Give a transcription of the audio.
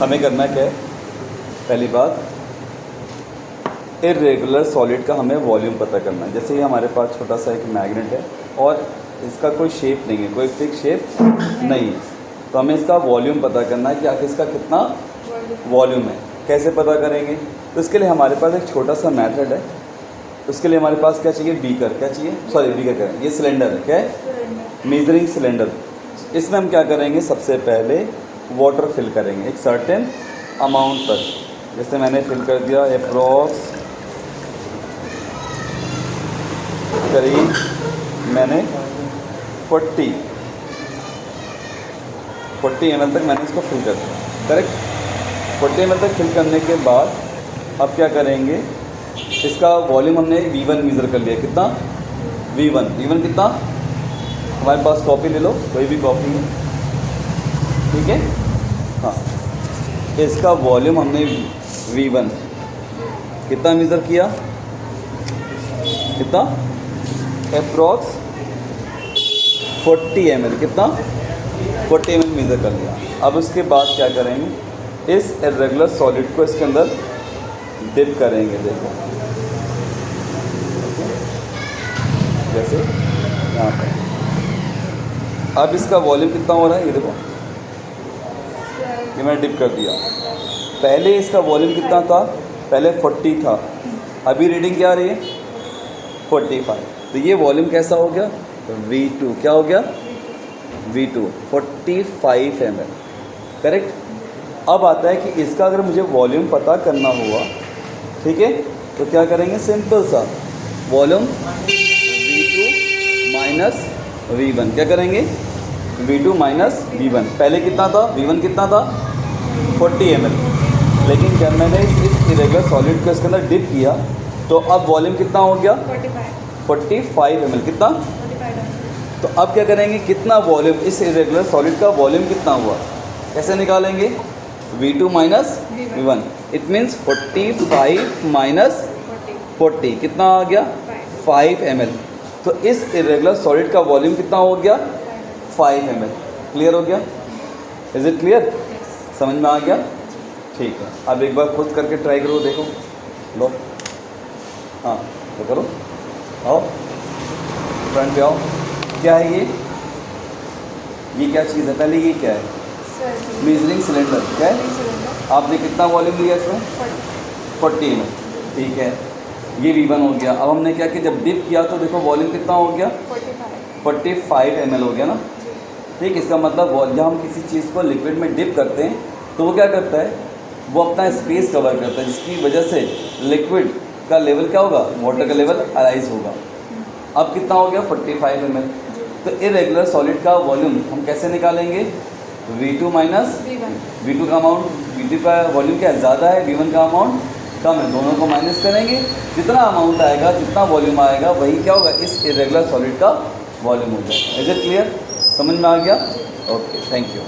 हमें करना क्या है, पहली बात इर्रेगुलर सॉलिड का हमें वॉल्यूम पता करना है। जैसे ये हमारे पास छोटा सा एक मैग्नेट है और इसका कोई शेप नहीं है, कोई फिक्स शेप नहीं है, तो हमें इसका वॉल्यूम पता करना है कि आखिर इसका कितना वॉल्यूम है। कैसे पता करेंगे? तो इसके लिए हमारे पास एक छोटा सा मेथड है। उसके लिए हमारे पास क्या चाहिए, बीकर। क्या चाहिए? सॉरी बीकर क्या है, ये सिलेंडर है। क्या है? Measuring cylinder. इसमें हम क्या करेंगे, सबसे पहले वाटर फिल करेंगे एक सर्टेन अमाउंट तक। जैसे मैंने फिल कर दिया अप्रॉक्स करीब मैंने 40 ml तक मैंने इसको फिल कर दिया। करेक्ट। 40 ml तक फिल करने के बाद अब क्या करेंगे, इसका वॉल्यूम हमने V1 मेज़र कर लिया। कितना? V1 कितना? हमारे पास कॉपी ले लो, कोई भी कॉपी है, ठीक है। हाँ, इसका वॉल्यूम हमने V1 कितना मेज़र किया? कितना? Approx 40 ml। कितना? 40 ml मेज़र कर लिया। अब उसके बाद क्या करेंगे, इस इर्रेगुलर सॉलिड को इसके अंदर डिप करेंगे। देखो जैसे यहाँ पर। अब इसका वॉल्यूम कितना हो रहा है, ये देखो, ये मैंने डिप कर दिया। पहले इसका वॉल्यूम कितना था? पहले 40 था, अभी रीडिंग क्या आ रही है? 45। तो ये वॉल्यूम कैसा हो गया? V2। क्या हो गया? V2 45 ml। करेक्ट। अब आता है कि इसका अगर मुझे वॉल्यूम पता करना हुआ, ठीक है, तो क्या करेंगे, सिंपल सा वॉल्यूम V2 माइनस V1। क्या करेंगे? V2 minus V1। पहले कितना था? V1 कितना था? 40 ml। लेकिन जब मैंने इस इरेगुलर सॉलिड को इसके अंदर डिप किया तो अब वॉल्यूम कितना हो गया? 45 ml। कितना? 45। तो अब क्या करेंगे, कितना वॉल्यूम, इस इरेगुलर सॉलिड का वॉल्यूम कितना हुआ, कैसे निकालेंगे? V2 minus V1। It means 45 minus 40 कितना आ गया? 5 ml। तो इस इरेगुलर सॉलिड का वॉल्यूम कितना हो गया? 5 ml। क्लियर हो गया? Is it clear? समझ में आ गया? ठीक है। अब एक बार खुद करके ट्राई करो, देखो, लो, हाँ तो करो, आओ फ्रंट पे आओ। क्या है ये क्या चीज़ है? पहले ये क्या है? Measuring cylinder. क्या है? आपने कितना वॉल्यूम लिया इसमें? 40 ml। ठीक है, ये V1 हो गया। अब हमने क्या किया, जब डिप किया तो देखो वॉल्यूम कितना हो गया? 45 ml हो गया ना। ठीक, इसका मतलब जब हम किसी चीज़ को लिक्विड में डिप करते हैं तो वो क्या करता है, वो अपना स्पेस कवर करता है, जिसकी वजह से लिक्विड का लेवल क्या होगा, वाटर का लेवल अराइज होगा। अब कितना हो गया? 45 ml। तो इरेगुलर सॉलिड का वॉल्यूम हम कैसे निकालेंगे? V2 माइनस V2 का अमाउंट, V2 का वॉल्यूम क्या है, ज़्यादा है, V1 का अमाउंट कम है, दोनों को माइनस करेंगे, जितना अमाउंट आएगा, जितना वॉल्यूम आएगा, वही क्या होगा, इस इरेगुलर सॉलिड का वॉल्यूम हो जाएगा। Is it clear? समझ में आ गया? Okay, thank you.